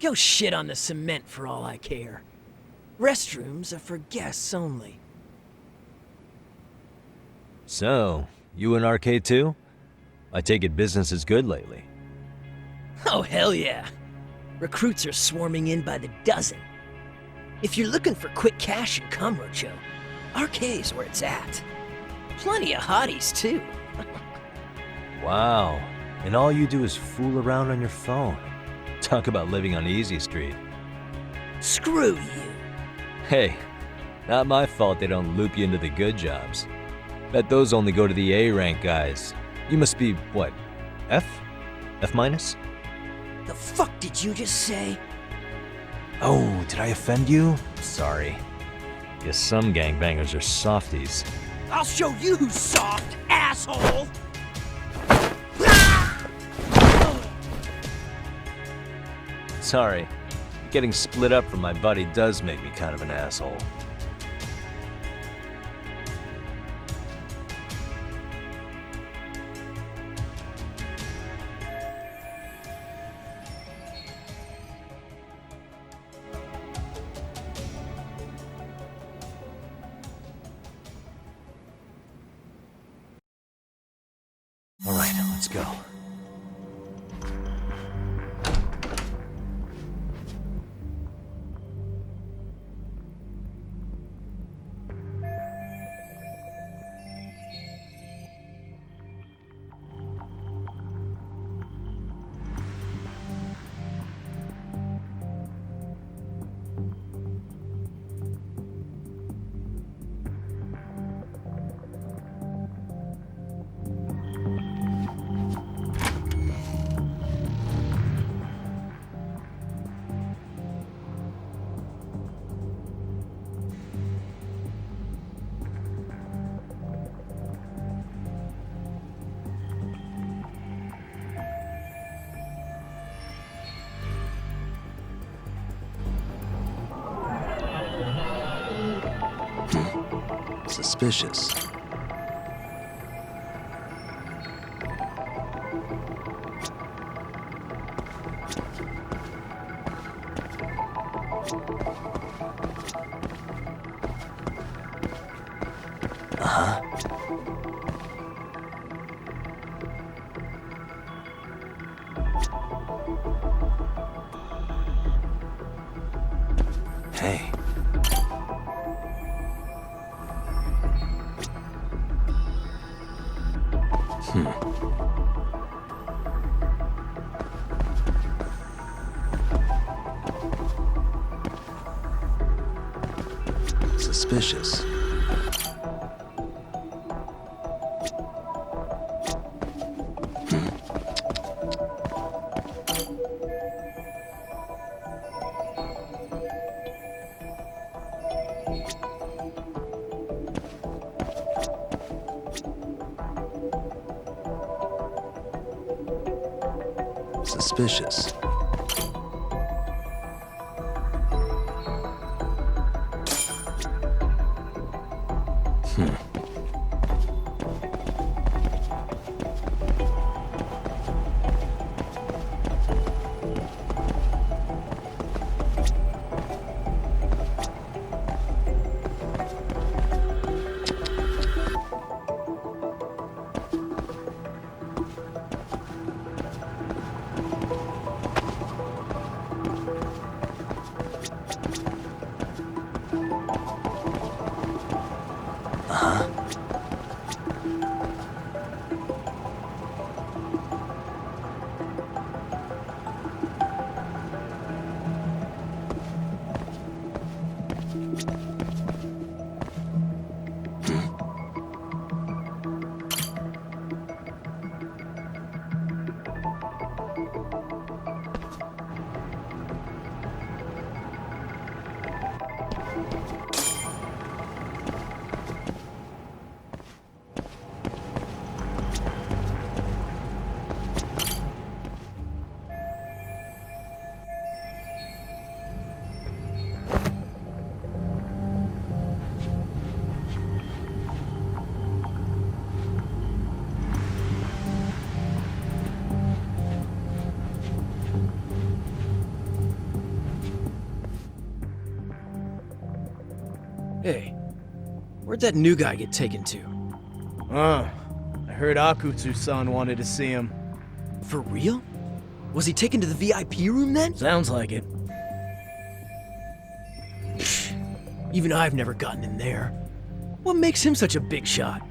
Go shit on the cement for all I care. Restrooms are for guests only. So, you in arcade too? I take it business is good lately. Oh, hell yeah. Recruits are swarming in by the dozen. If you're looking for quick cash and Kamurocho, arcade's where it's at. Plenty of hotties, too. Wow, and all you do is fool around on your phone. Talk about living on Easy Street. Screw you. Hey, not my fault they don't loop you into the good jobs. Bet those only go to the A-rank guys. You must be, what, F? F minus? The fuck did you just say? Oh, did I offend you? Sorry. Guess some gangbangers are softies. I'll show you who's soft, asshole! Sorry. Getting split up from my buddy does make me kind of an asshole. All right, let's go. Suspicious. Hey. Suspicious. Suspicious. Where'd that new guy get taken to? I heard Akutsu-san wanted to see him. For real? Was he taken to the VIP room then? Sounds like it. Even I've never gotten in there. What makes him such a big shot?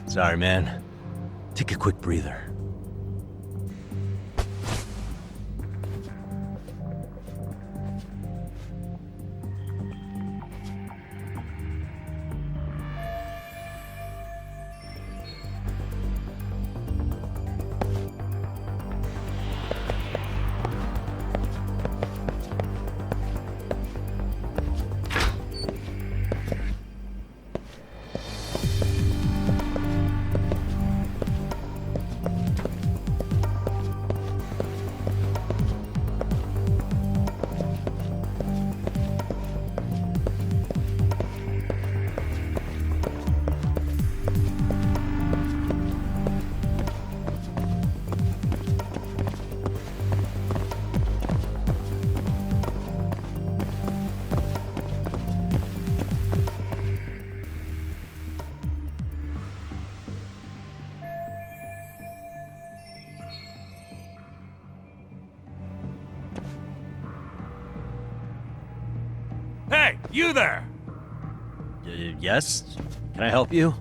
Sorry, man. Take a quick breather. Hey, you there! Yes? Can I help you?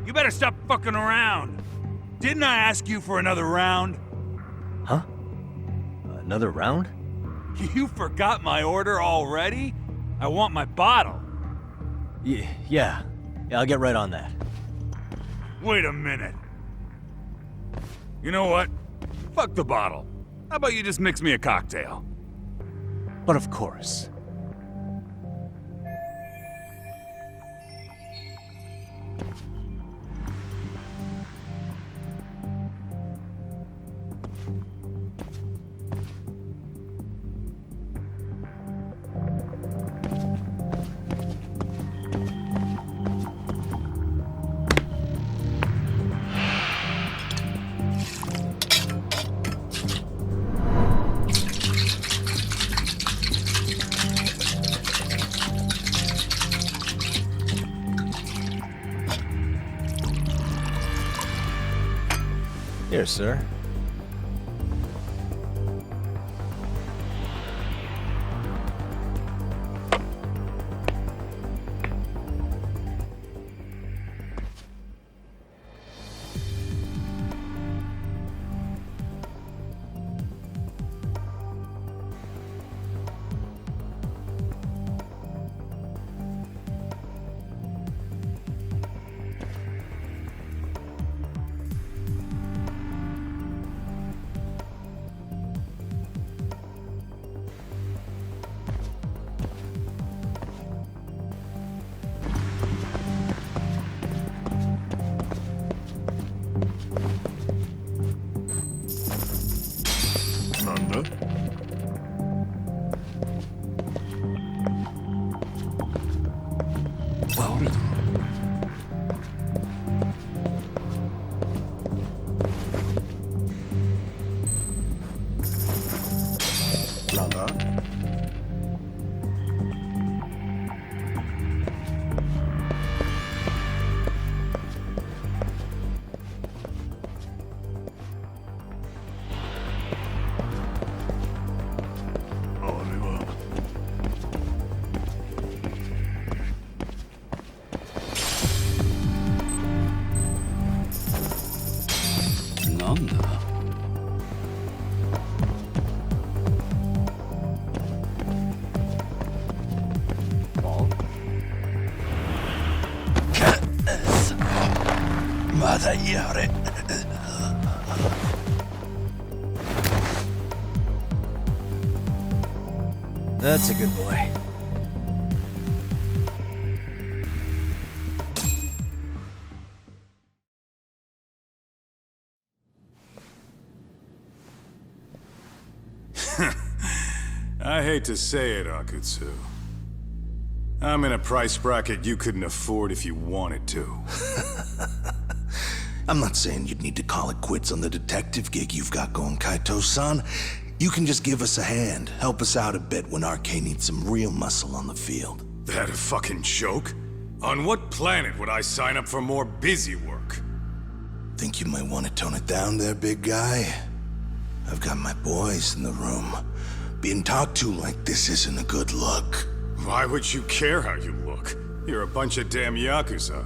You better stop fucking around. Didn't I ask you for another round? Huh? Another round? You forgot my order already? I want my bottle. Yeah, I'll get right on that. Wait a minute. You know what? Fuck the bottle. How about you just mix me a cocktail? But of course. Here, sir. favorito. Nada. Nanda. Mada yare. That's a good boy. I hate to say it, Akutsu. I'm in a price bracket you couldn't afford if you wanted to. I'm not saying you'd need to call it quits on the detective gig you've got going, Kaito-san. You can just give us a hand, help us out a bit when RK needs some real muscle on the field. That a fucking joke? On what planet would I sign up for more busy work? Think you might want to tone it down there, big guy? I've got my boys in the room. Being talked to like this isn't a good look. Why would you care how you look? You're a bunch of damn Yakuza.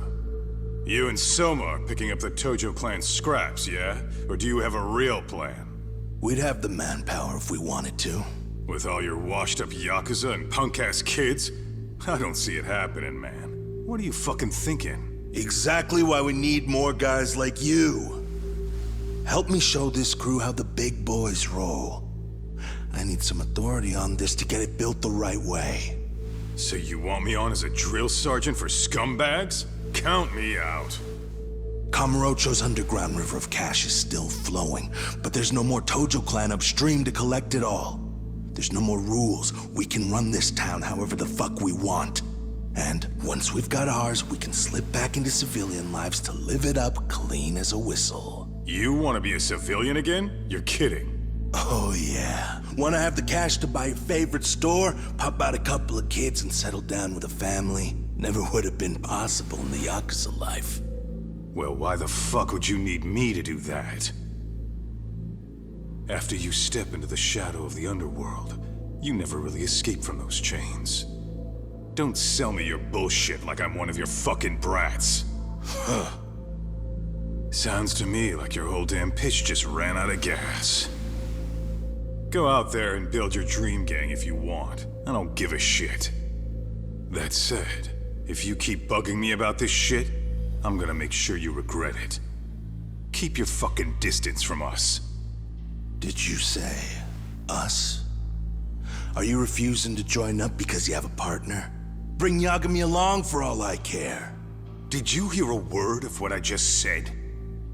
You and Soma are picking up the Tojo clan scraps, yeah? Or do you have a real plan? We'd have the manpower if we wanted to. With all your washed-up Yakuza and punk-ass kids? I don't see it happening, man. What are you fucking thinking? Exactly why we need more guys like you. Help me show this crew how the big boys roll. I need some authority on this to get it built the right way. So you want me on as a drill sergeant for scumbags? Count me out. Kamurocho's underground river of cash is still flowing, but there's no more Tojo clan upstream to collect it all. There's no more rules. We can run this town however the fuck we want. And once we've got ours, we can slip back into civilian lives to live it up clean as a whistle. You want to be a civilian again? You're kidding. Oh yeah. Wanna have the cash to buy your favorite store, pop out a couple of kids and settle down with a family? Never would have been possible in the Yakuza life. Well, why the fuck would you need me to do that? After you step into the shadow of the underworld, you never really escape from those chains. Don't sell me your bullshit like I'm one of your fucking brats. Huh. Sounds to me like your whole damn pitch just ran out of gas. Go out there and build your dream gang if you want. I don't give a shit. That said, if you keep bugging me about this shit, I'm gonna make sure you regret it. Keep your fucking distance from us. Did you say us? Are you refusing to join up because you have a partner? Bring Yagami along for all I care. Did you hear a word of what I just said?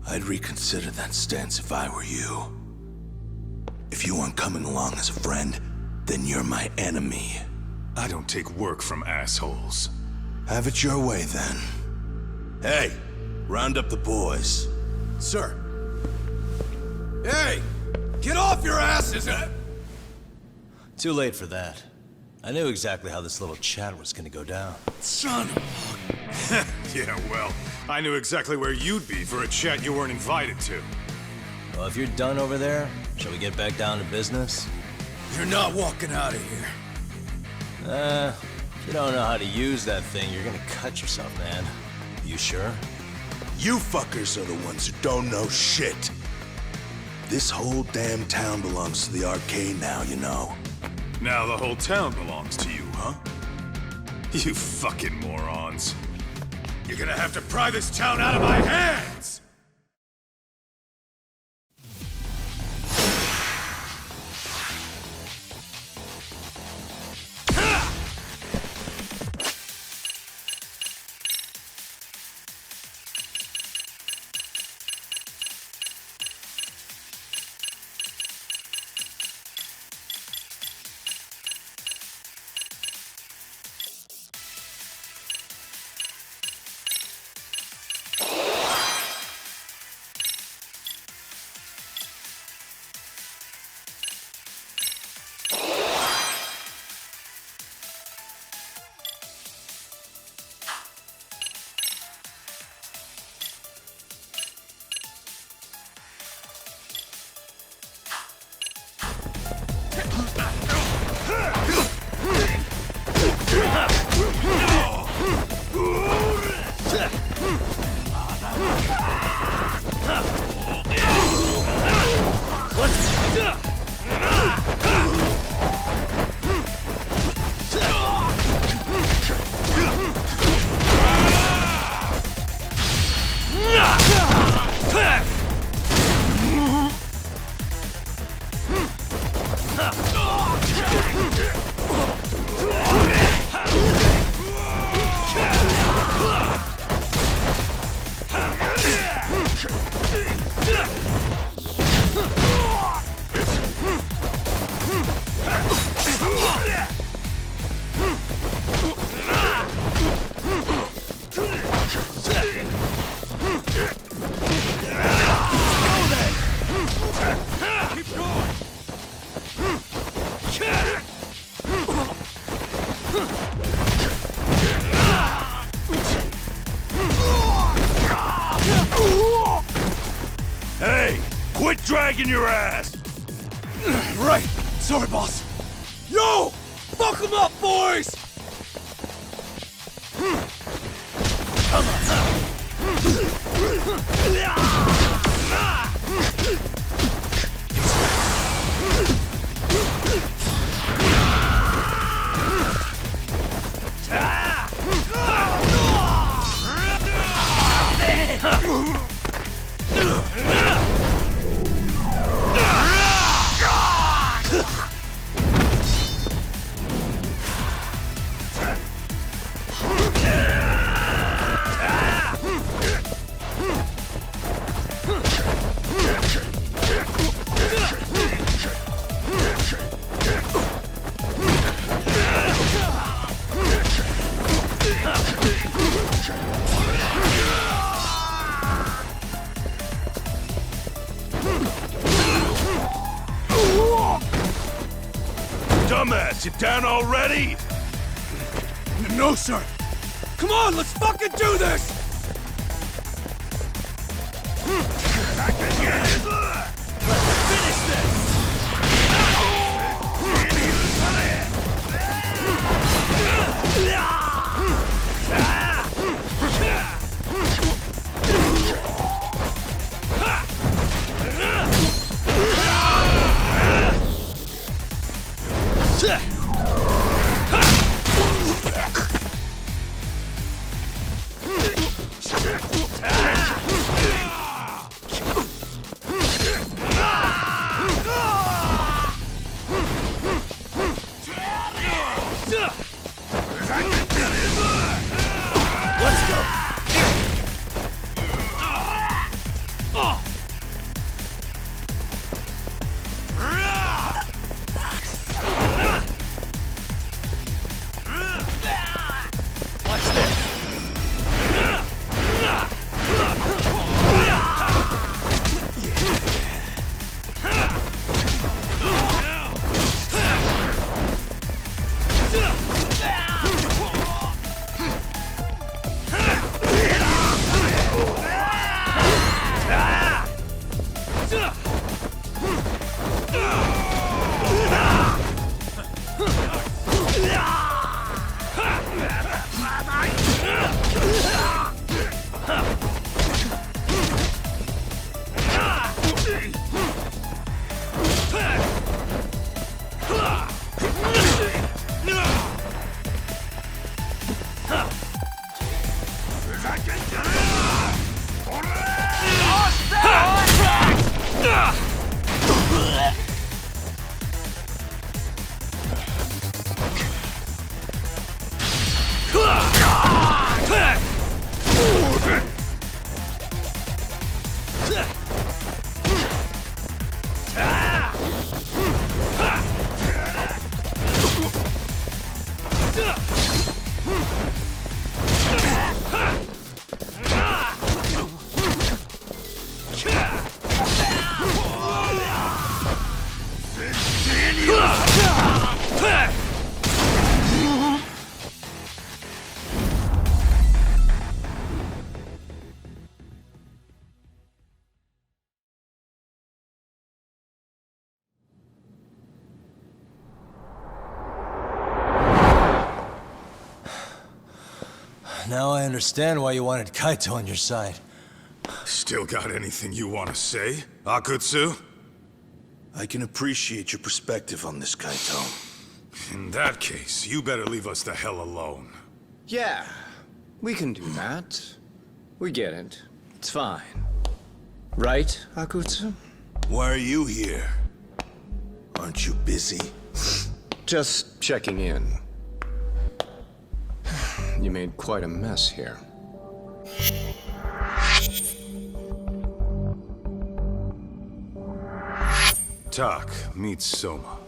I'd reconsider that stance if I were you. If you aren't coming along as a friend, then you're my enemy. I don't take work from assholes. Have it your way, then. Hey, round up the boys. Sir. Hey! Get off your asses! Too late for that. I knew exactly how this little chat was gonna go down. Son of Yeah, well, I knew exactly where you'd be for a chat you weren't invited to. Well, if you're done over there, shall we get back down to business? You're not walking out of here. If you don't know how to use that thing, you're gonna cut yourself, man. You sure? You fuckers are the ones who don't know shit. This whole damn town belongs to the arcade now, you know. Now the whole town belongs to you, huh? You fucking morons. You're gonna have to pry this town out of my hands! dragging your ass! Right. Sorry, boss. Yo! Fuck them up, boys! Dumbass, you down already? No, sir. Come on, let's fucking do this! Finish this! Now I understand why you wanted Kaito on your side. Still got anything you want to say, Akutsu? I can appreciate your perspective on this, Kaito. In that case, you better leave us the hell alone. Yeah, we can do that. We get it. It's fine. Right, Akutsu? Why are you here? Aren't you busy? Just checking in. You made quite a mess here. Tak, meet Soma.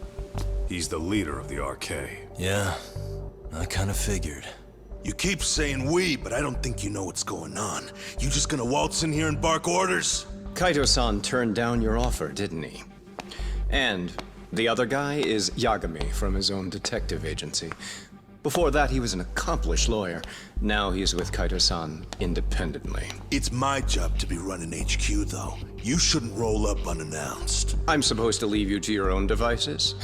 He's the leader of the RK. Yeah, I kind of figured. You keep saying we, but I don't think you know what's going on. You just gonna waltz in here and bark orders? Kaito-san turned down your offer, didn't he? And the other guy is Yagami from his own detective agency. Before that, he was an accomplished lawyer. Now he's with Kaito-san independently. It's my job to be running HQ, though. You shouldn't roll up unannounced. I'm supposed to leave you to your own devices?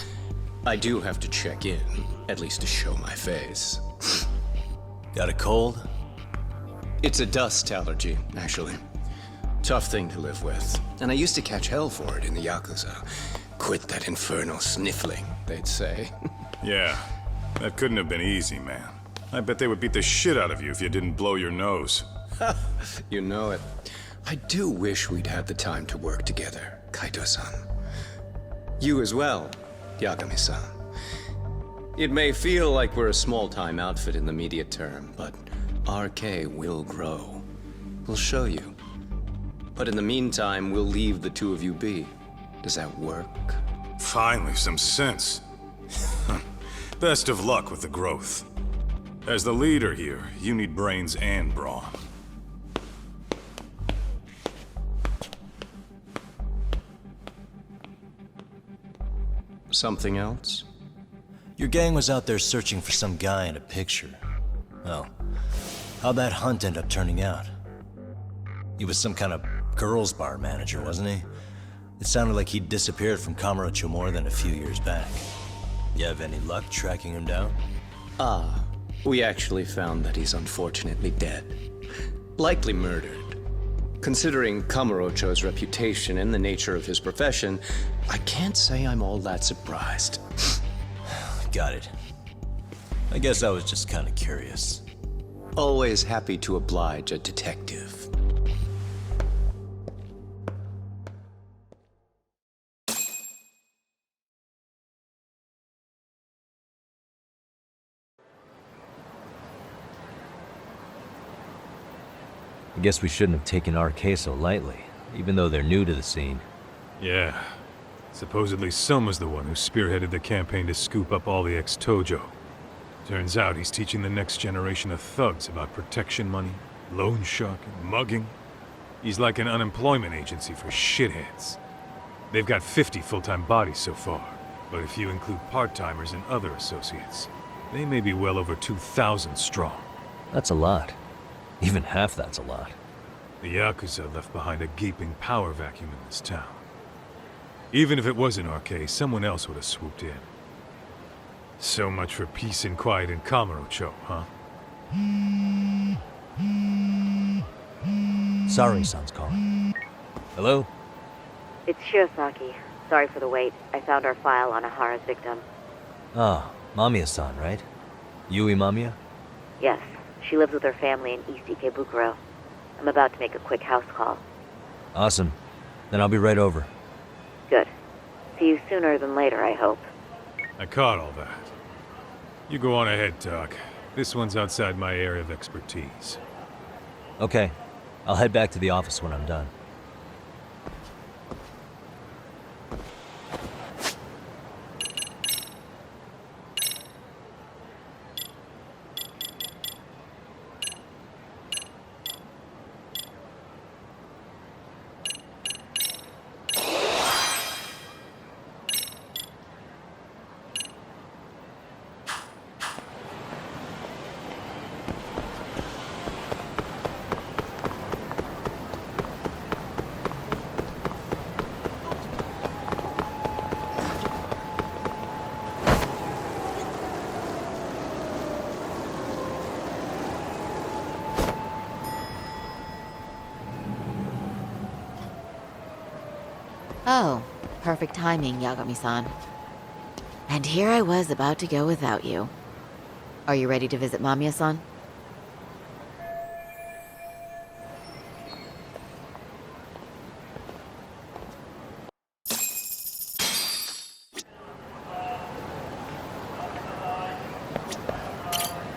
I do have to check in, at least to show my face. Got a cold? It's a dust allergy, actually. Tough thing to live with. And I used to catch hell for it in the Yakuza. Quit that infernal sniffling, they'd say. Yeah, that couldn't have been easy, man. I bet they would beat the shit out of you if you didn't blow your nose. You know it. I do wish we'd had the time to work together, Kaito-san. You as well, Yagami-san. It may feel like we're a small-time outfit in the immediate term, but RK will grow. We'll show you. But in the meantime, we'll leave the two of you be. Does that work? Finally, some sense. Best of luck with the growth. As the leader here, you need brains and brawn. Something else? Your gang was out there searching for some guy in a picture. Well, how'd that hunt end up turning out? He was some kind of girls' bar manager, wasn't he? It sounded like he'd disappeared from Kamurocho more than a few years back. You have any luck tracking him down? We actually found that he's unfortunately dead. Likely murdered. Considering Kamurocho's reputation and the nature of his profession, I can't say I'm all that surprised. Got it. I guess I was just kind of curious. Always happy to oblige a detective. I guess we shouldn't have taken RK so lightly, even though they're new to the scene. Yeah. Supposedly Selma's the one who spearheaded the campaign to scoop up all the ex-Tojo. Turns out he's teaching the next generation of thugs about protection money, loan sharking, mugging. He's like an unemployment agency for shitheads. They've got 50 full-time bodies so far, but if you include part-timers and other associates, they may be well over 2,000 strong. That's a lot. Even half that's a lot. The Yakuza left behind a gaping power vacuum in this town. Even if it wasn't RK, someone else would have swooped in. So much for peace and quiet in Kamurocho, huh? Sorry-san's calling. Hello? It's Shirosaki. Sorry for the wait. I found our file on Ahara's victim. Ah, Mamiya-san, right? Yui Mamiya? Yes, she lives with her family in East Ikebukuro. I'm about to make a quick house call. Awesome. Then I'll be right over. Good. See you sooner than later, I hope. I caught all that. You go on ahead, Doc. This one's outside my area of expertise. Okay. I'll head back to the office when I'm done. Oh, perfect timing, Yagami-san. And here I was about to go without you. Are you ready to visit Mamiya-san?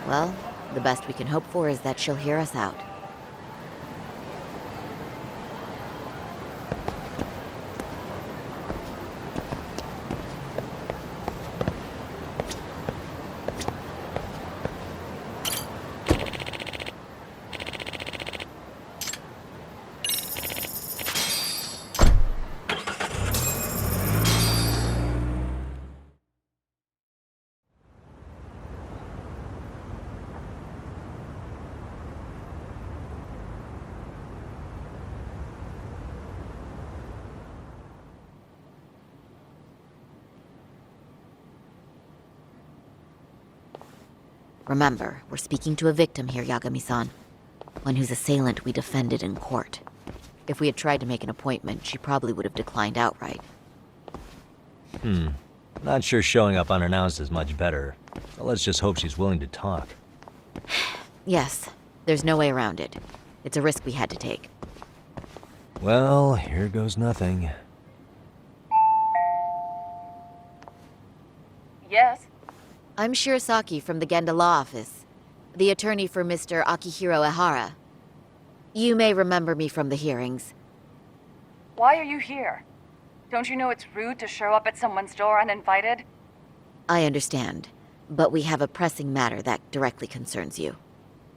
Well, the best we can hope for is that she'll hear us out. Remember, we're speaking to a victim here, Yagami-san. One whose assailant we defended in court. If we had tried to make an appointment, she probably would have declined outright. Not sure showing up unannounced is much better. So let's just hope she's willing to talk. Yes, there's no way around it. It's a risk we had to take. Well, here goes nothing. Yes? I'm Shirasaki from the Genda Law Office, the attorney for Mr. Akihiro Ehara. You may remember me from the hearings. Why are you here? Don't you know it's rude to show up at someone's door uninvited? I understand, but we have a pressing matter that directly concerns you.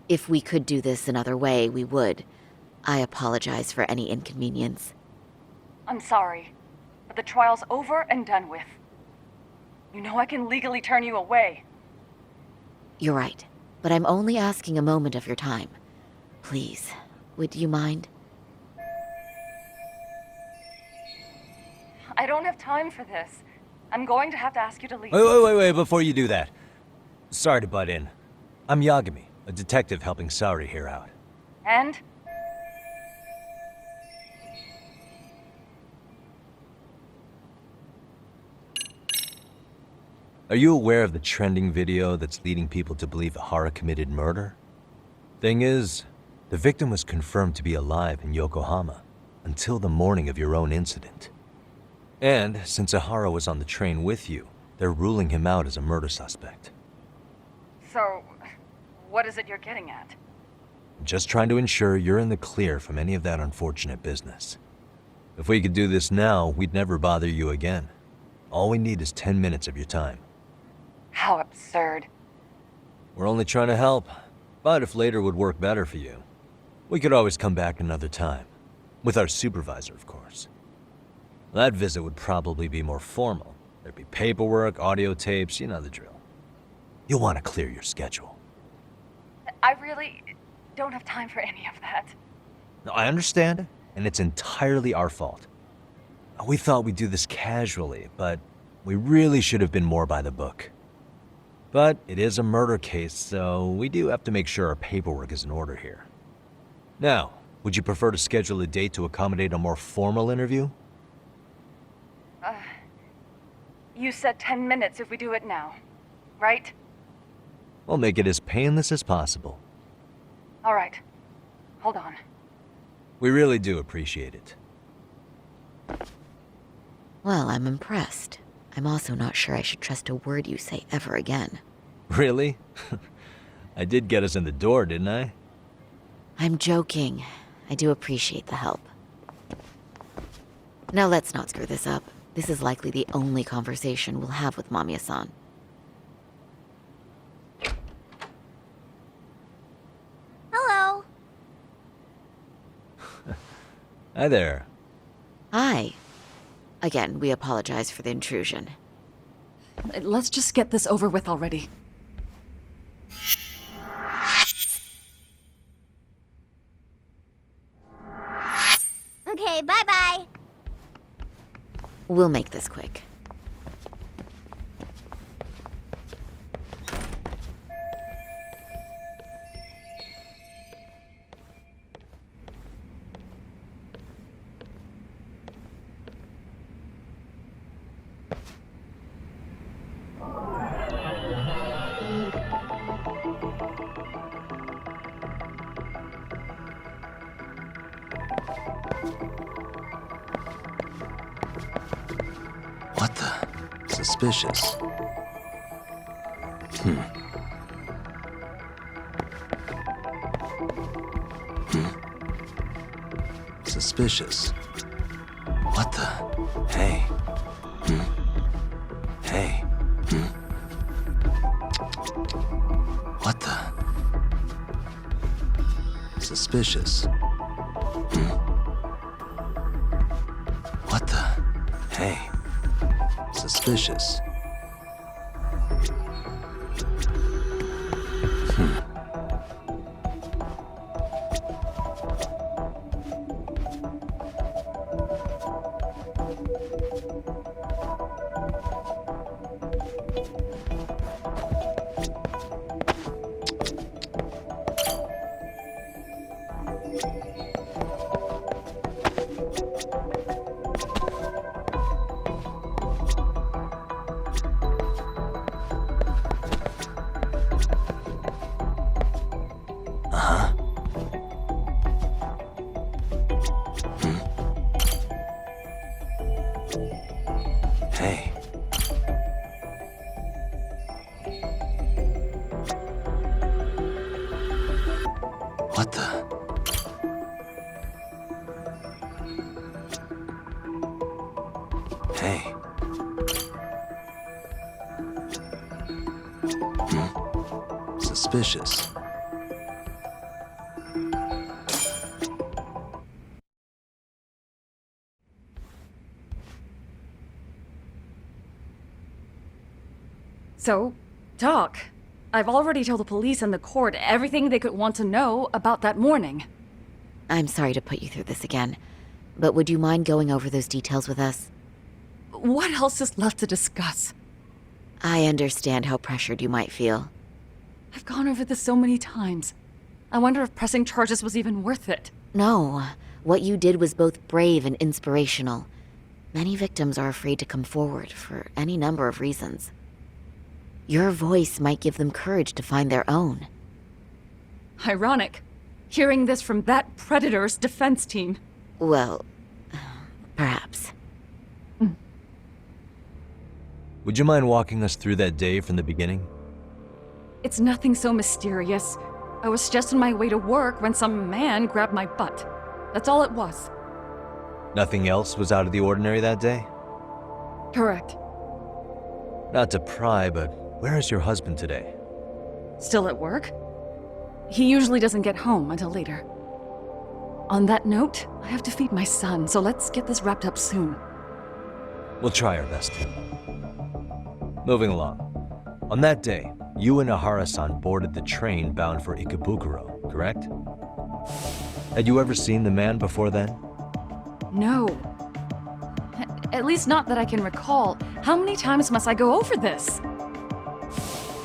If we could do this another way, we would. I apologize for any inconvenience. I'm sorry, but the trial's over and done with. You know I can legally turn you away. You're right, but I'm only asking a moment of your time. Please, would you mind? I don't have time for this. I'm going to have to ask you to leave. Wait, before you do that. Sorry to butt in. I'm Yagami, a detective helping Saori here out. And? Are you aware of the trending video that's leading people to believe Ehara committed murder? Thing is, the victim was confirmed to be alive in Yokohama until the morning of your own incident. And since Ehara was on the train with you, they're ruling him out as a murder suspect. So, what is it you're getting at? Just trying to ensure you're in the clear from any of that unfortunate business. If we could do this now, we'd never bother you again. All we need is 10 minutes of your time. How absurd. We're only trying to help, but if later would work better for you, we could always come back another time. With our supervisor, of course. That visit would probably be more formal. There'd be paperwork, audio tapes, you know the drill. You'll want to clear your schedule. I really don't have time for any of that. No, I understand, and it's entirely our fault. We thought we'd do this casually, but we really should have been more by the book. But it is a murder case, so we do have to make sure our paperwork is in order here. Now, would you prefer to schedule a date to accommodate a more formal interview? You said 10 minutes if we do it now, right? We'll make it as painless as possible. All right. Hold on. We really do appreciate it. Well, I'm impressed. I'm also not sure I should trust a word you say ever again. Really? I did get us in the door, didn't I? I'm joking. I do appreciate the help. Now let's not screw this up. This is likely the only conversation we'll have with Mamiya-san. Hello. Hi there. Hi. Again, we apologize for the intrusion. Let's just get this over with already. Okay, bye-bye. We'll make this quick. What the? Suspicious. Suspicious. What the? Hey. Hey. What the? Suspicious. What the? Hey. Suspicious. What the? Hey. Suspicious. So, Doc, I've already told the police and the court everything they could want to know about that morning. I'm sorry to put you through this again, but would you mind going over those details with us? What else is left to discuss? I understand how pressured you might feel. I've gone over this so many times. I wonder if pressing charges was even worth it. No, what you did was both brave and inspirational. Many victims are afraid to come forward for any number of reasons. Your voice might give them courage to find their own. Ironic, hearing this from that predator's defense team. Well, perhaps. Would you mind walking us through that day from the beginning? It's nothing so mysterious. I was just on my way to work when some man grabbed my butt. That's all it was. Nothing else was out of the ordinary that day? Correct. Not to pry, but where is your husband today? Still at work? He usually doesn't get home until later. On that note, I have to feed my son, so let's get this wrapped up soon. We'll try our best to. Moving along. On that day, you and Ahara-san boarded the train bound for Ikebukuro, correct? Had you ever seen the man before then? No. At least not that I can recall. How many times must I go over this?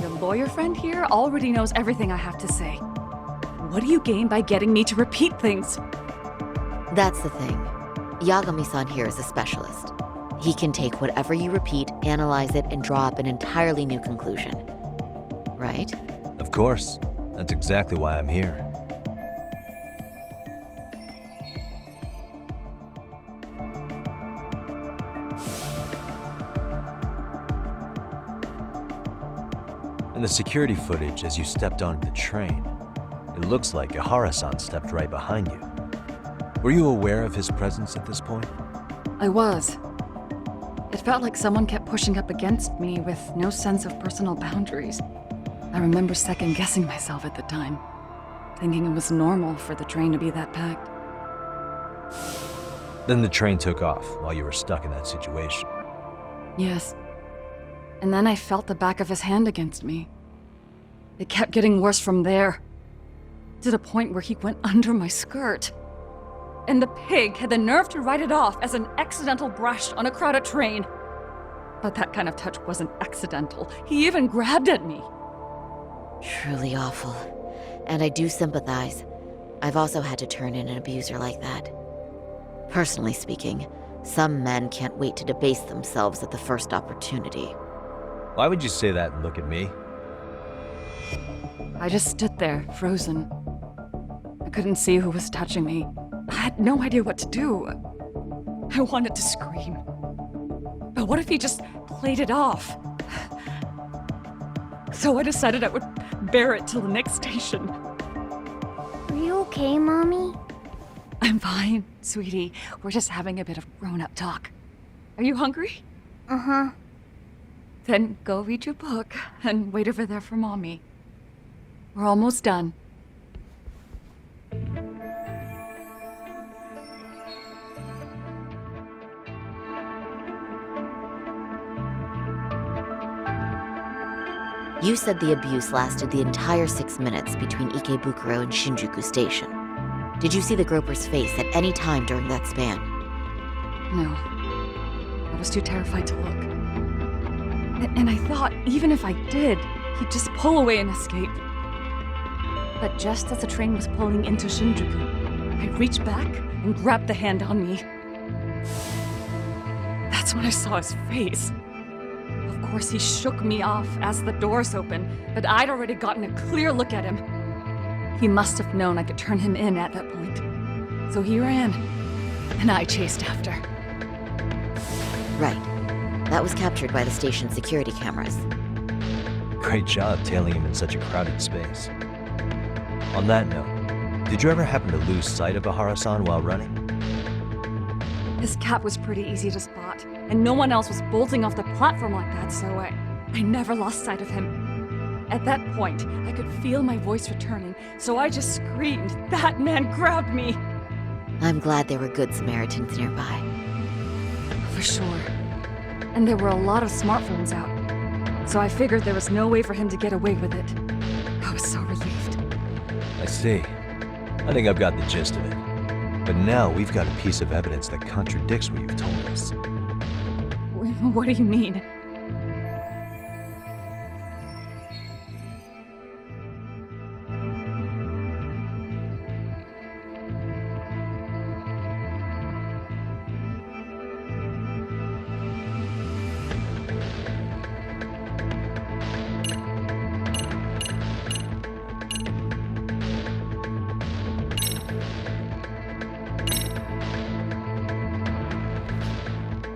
Your lawyer friend here already knows everything I have to say. What do you gain by getting me to repeat things? That's the thing. Yagami-san here is a specialist. He can take whatever you repeat, analyze it, and draw up an entirely new conclusion. Right? Of course. That's exactly why I'm here. In the security footage as you stepped onto the train, it looks like Ahara-san stepped right behind you. Were you aware of his presence at this point? I was. It felt like someone kept pushing up against me with no sense of personal boundaries. I remember second-guessing myself at the time, thinking it was normal for the train to be that packed. Then the train took off while you were stuck in that situation. Yes. And then I felt the back of his hand against me. It kept getting worse from there, to the point where he went under my skirt. And the pig had the nerve to write it off as an accidental brush on a crowded train. But that kind of touch wasn't accidental. He even grabbed at me. Truly awful. And I do sympathize. I've also had to turn in an abuser like that. Personally speaking, some men can't wait to debase themselves at the first opportunity. Why would you say that and look at me? I just stood there, frozen. I couldn't see who was touching me. I had no idea what to do. I wanted to scream. But what if he just played it off? So I decided I would bear it till the next station. Are you okay, Mommy? I'm fine, sweetie. We're just having a bit of grown-up talk. Are you hungry? Uh-huh. Then go read your book and wait over there for Mommy. We're almost done. You said the abuse lasted the entire 6 minutes between Ikebukuro and Shinjuku Station. Did you see the groper's face at any time during that span? No. I was too terrified to look. And I thought, even if I did, he'd just pull away and escape. But just as the train was pulling into Shinjuku, I reached back and grabbed the hand on me. That's when I saw his face. Of course, he shook me off as the doors opened, but I'd already gotten a clear look at him. He must have known I could turn him in at that point. So he ran, and I chased after. Right. That was captured by the station's security cameras. Great job tailing him in such a crowded space. On that note, did you ever happen to lose sight of Ahara-san while running? His cap was pretty easy to spot, and no one else was bolting off the platform like that, so I never lost sight of him. At that point, I could feel my voice returning, so I just screamed, "That man grabbed me!" I'm glad there were good Samaritans nearby. For sure. And there were a lot of smartphones out, so I figured there was no way for him to get away with it. I was so relieved. I see. I think I've got the gist of it. But now we've got a piece of evidence that contradicts what you've told us. What do you mean?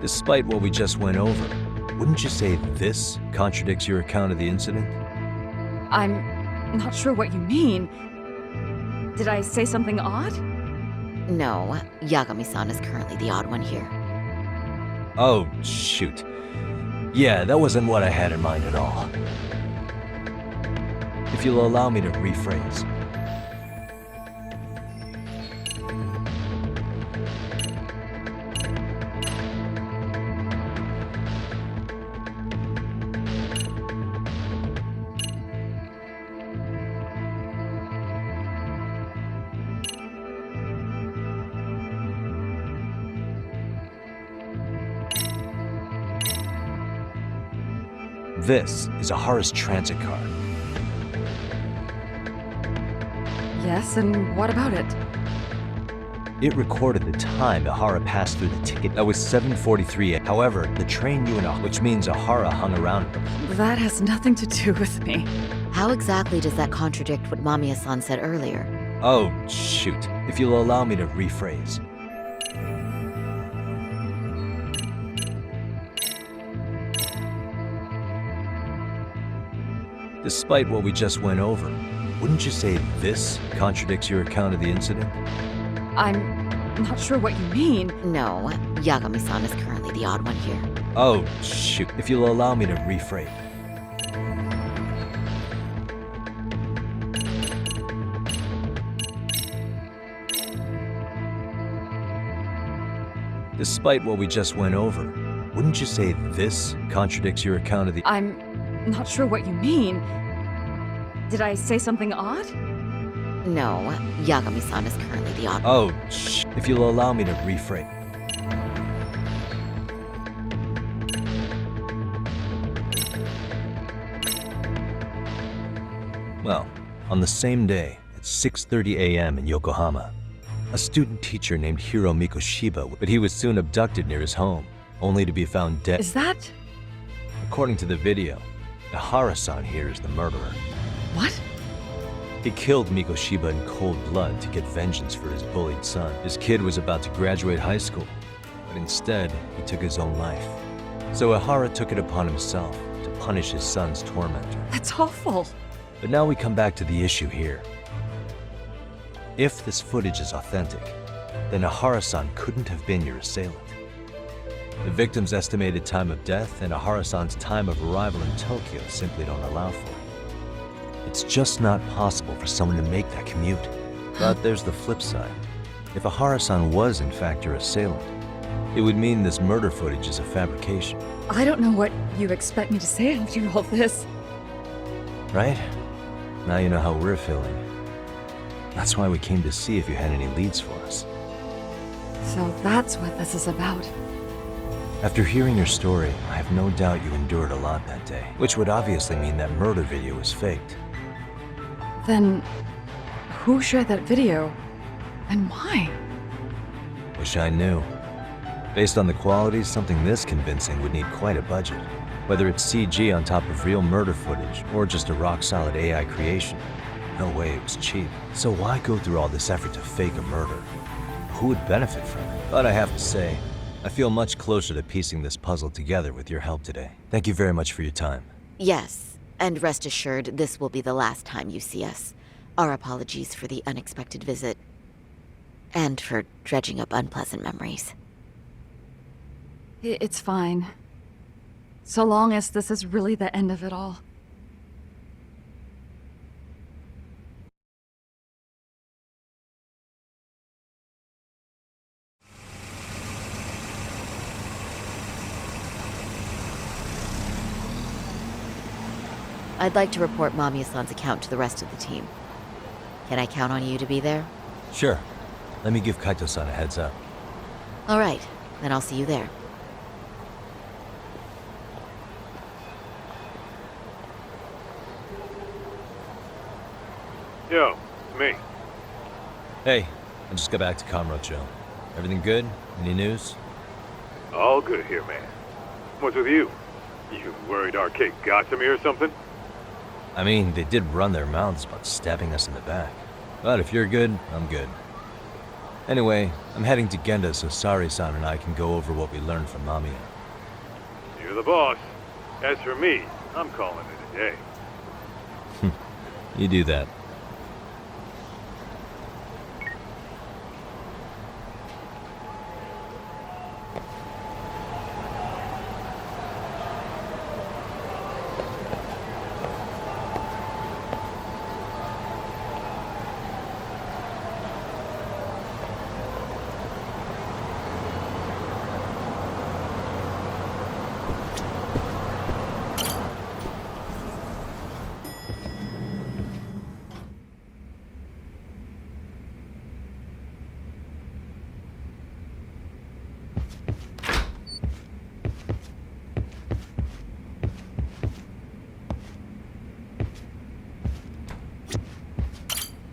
Despite what we just went over, wouldn't you say this contradicts your account of the incident? I'm not sure what you mean. Did I say something odd? No, Yagami-san is currently the odd one here. Oh, shoot. Yeah, that wasn't what I had in mind at all. If you'll allow me to rephrase. This is Ahara's transit card. Yes, and what about it? It recorded the time Ahara passed through the ticket. That was 7:43. However, the train you and Ahara, which means Ahara hung around at the... That has nothing to do with me. How exactly does that contradict what Mamiya-san said earlier? Oh, shoot. If you'll allow me to rephrase. Despite what we just went over, wouldn't you say this contradicts your account of the incident? I'm not sure what you mean. No, Yagami-san is currently the odd one here. Oh, shoot. If you'll allow me to rephrase. Despite what we just went over, wouldn't you say this contradicts your account of the... I'm not sure what you mean. Did I say something odd? No, Yagami-san is currently the odd one. Oh, if you'll allow me to rephrase. Well, on the same day, at 6:30 a.m. in Yokohama, a student teacher named Hiro Mikoshiba, but he was soon abducted near his home, only to be found dead. Is that... According to the video, Ahara-san here is the murderer. What? He killed Mikoshiba in cold blood to get vengeance for his bullied son. His kid was about to graduate high school, but instead, he took his own life. So Ahara took it upon himself to punish his son's tormentor. That's awful. But now we come back to the issue here. If this footage is authentic, then Ahara-san couldn't have been your assailant. The victim's estimated time of death and Ahara-san's time of arrival in Tokyo simply don't allow for it. It's just not possible for someone to make that commute. But there's the flip side. If Ahara-san was in fact your assailant, it would mean this murder footage is a fabrication. I don't know what you expect me to say after all this. Right? Now you know how we're feeling. That's why we came to see if you had any leads for us. So that's what this is about. After hearing your story, I have no doubt you endured a lot that day, which would obviously mean that murder video was faked. Then, who shared that video? And why? Wish I knew. Based on the quality, something this convincing would need quite a budget. Whether it's CG on top of real murder footage, or just a rock-solid AI creation, no way it was cheap. So why go through all this effort to fake a murder? Who would benefit from it? But I have to say, I feel much closer to piecing this puzzle together with your help today. Thank you very much for your time. Yes, and rest assured, this will be the last time you see us. Our apologies for the unexpected visit. And for dredging up unpleasant memories. It's fine. So long as this is really the end of it all. I'd like to report Mamiya-san's account to the rest of the team. Can I count on you to be there? Sure. Let me give Kaito-san a heads up. All right, then I'll see you there. Yo, it's me. Hey, I just got back to Kamurocho. Everything good? Any news? All good here, man. What's with you? You worried Arcade got to me or something? I mean, they did run their mouths about stabbing us in the back. But if you're good, I'm good. Anyway, I'm heading to Genda so Sari-san and I can go over what we learned from Mamiya. You're the boss. As for me, I'm calling it a day. You do that.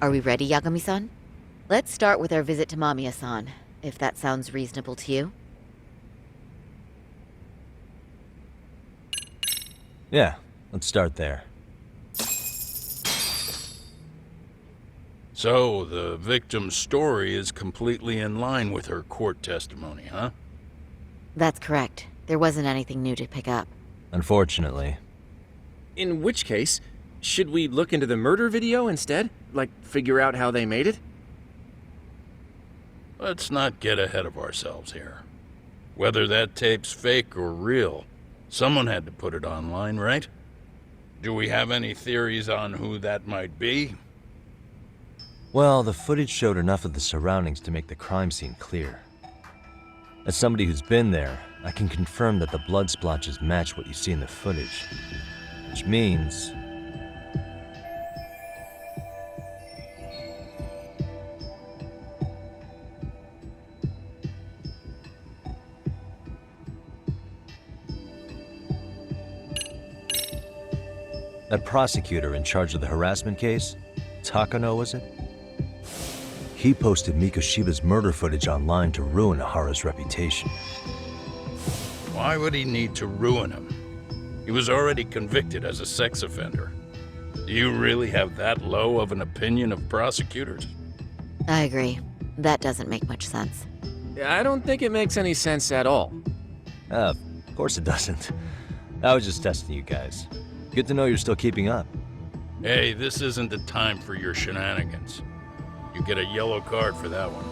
Are we ready, Yagami-san? Let's start with our visit to Mamiya-san, if that sounds reasonable to you. Yeah, let's start there. So, the victim's story is completely in line with her court testimony, huh? That's correct. There wasn't anything new to pick up. Unfortunately. In which case, should we look into the murder video instead? Like, figure out how they made it? Let's not get ahead of ourselves here. Whether that tape's fake or real, someone had to put it online, right? Do we have any theories on who that might be? Well, the footage showed enough of the surroundings to make the crime scene clear. As somebody who's been there, I can confirm that the blood splotches match what you see in the footage. Which means... that prosecutor in charge of the harassment case, Takano was it? He posted Mikoshiba's murder footage online to ruin Ahara's reputation. Why would he need to ruin him? He was already convicted as a sex offender. Do you really have that low of an opinion of prosecutors? I agree. That doesn't make much sense. I don't think it makes any sense at all. Of course it doesn't. I was just testing you guys. Good to know you're still keeping up. Hey, this isn't the time for your shenanigans. You get a yellow card for that one.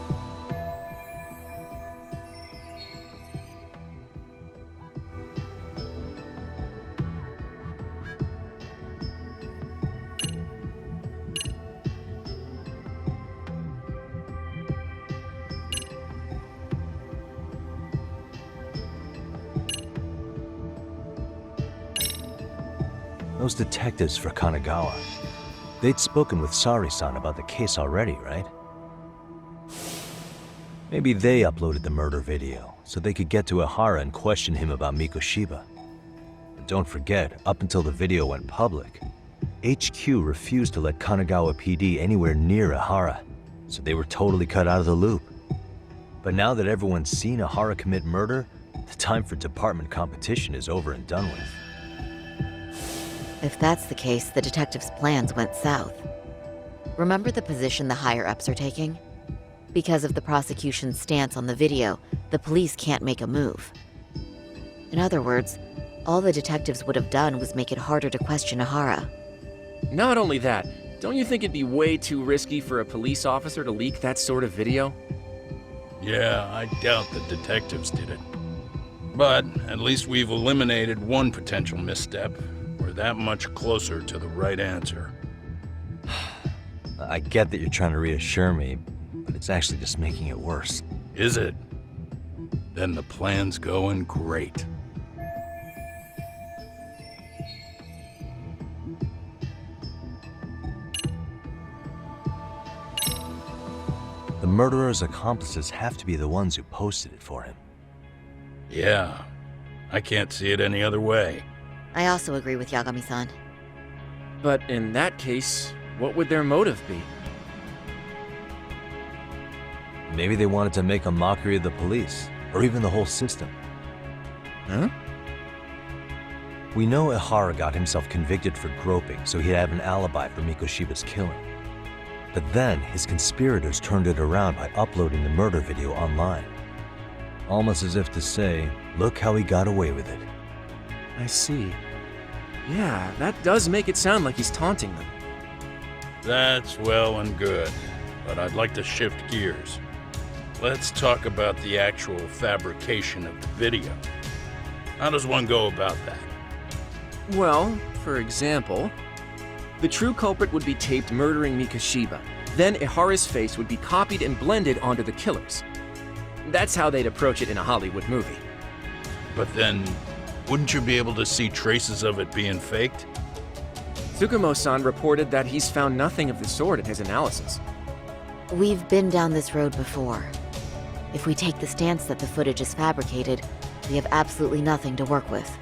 Those detectives for Kanagawa. They'd spoken with Sari-san about the case already, right? Maybe they uploaded the murder video, so they could get to Ahara and question him about Mikoshiba. But don't forget, up until the video went public, HQ refused to let Kanagawa PD anywhere near Ahara, so they were totally cut out of the loop. But now that everyone's seen Ahara commit murder, the time for department competition is over and done with. If that's the case, the detectives' plans went south. Remember the position the higher-ups are taking? Because of the prosecution's stance on the video, the police can't make a move. In other words, all the detectives would have done was make it harder to question Ahara. Not only that, Don't you think it'd be way too risky for a police officer to leak that sort of video? Yeah, I doubt the detectives did it. But at least we've eliminated one potential misstep. We're that much closer to the right answer. I get that you're trying to reassure me, but it's actually just making it worse. Is it? Then the plan's going great. The murderer's accomplices have to be the ones who posted it for him. Yeah, I can't see it any other way. I also agree with Yagami-san. But in that case, what would their motive be? Maybe they wanted to make a mockery of the police, or even the whole system. Huh? We know Ihara got himself convicted for groping, so he'd have an alibi for Mikoshiba's killing. But then, his conspirators turned it around by uploading the murder video online. Almost as if to say, look how he got away with it. I see. Yeah, that does make it sound like he's taunting them. That's well and good, but I'd like to shift gears. Let's talk about the actual fabrication of the video. How does one go about that? Well, for example, the true culprit would be taped murdering Mikoshiba. Then Ihara's face would be copied and blended onto the killers. That's how they'd approach it in a Hollywood movie. But then, wouldn't you be able to see traces of it being faked? Tsukumo-san reported that he's found nothing of the sort in his analysis. We've been down this road before. If we take the stance that the footage is fabricated, we have absolutely nothing to work with.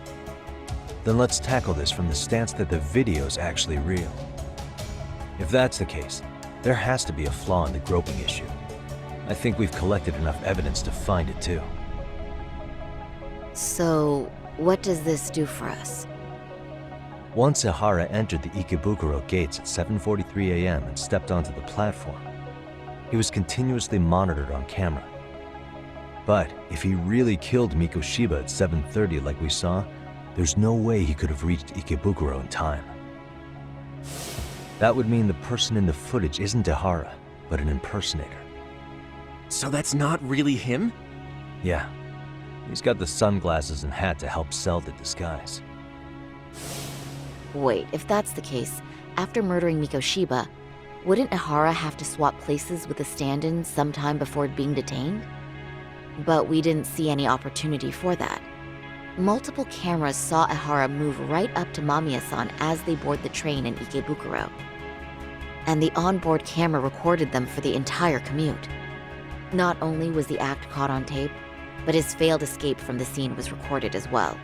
Then let's tackle this from the stance that the video's actually real. If that's the case, there has to be a flaw in the groping issue. I think we've collected enough evidence to find it too. So, what does this do for us? Once Ihara entered the Ikebukuro gates at 7:43 a.m. and stepped onto the platform, he was continuously monitored on camera. But if he really killed Mikoshiba at 7:30 like we saw, there's no way he could have reached Ikebukuro in time. That would mean the person in the footage isn't Ihara, but an impersonator. So that's not really him? Yeah. He's got the sunglasses and hat to help sell the disguise. Wait, if that's the case, after murdering Mikoshiba, wouldn't Ihara have to swap places with the stand-in sometime before being detained? But we didn't see any opportunity for that. Multiple cameras saw Ihara move right up to Mamiya-san as they board the train in Ikebukuro. And the onboard camera recorded them for the entire commute. Not only was the act caught on tape, but his failed escape from the scene was recorded as well.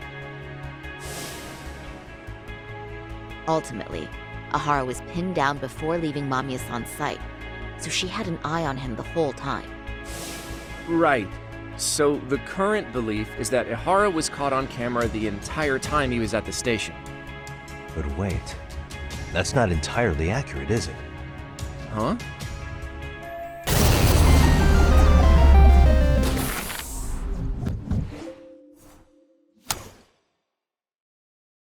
Ultimately, Ihara was pinned down before leaving Mamiya-san's sight, so she had an eye on him the whole time. Right. So the current belief is that Ihara was caught on camera the entire time he was at the station. But wait, that's not entirely accurate, is it? Huh?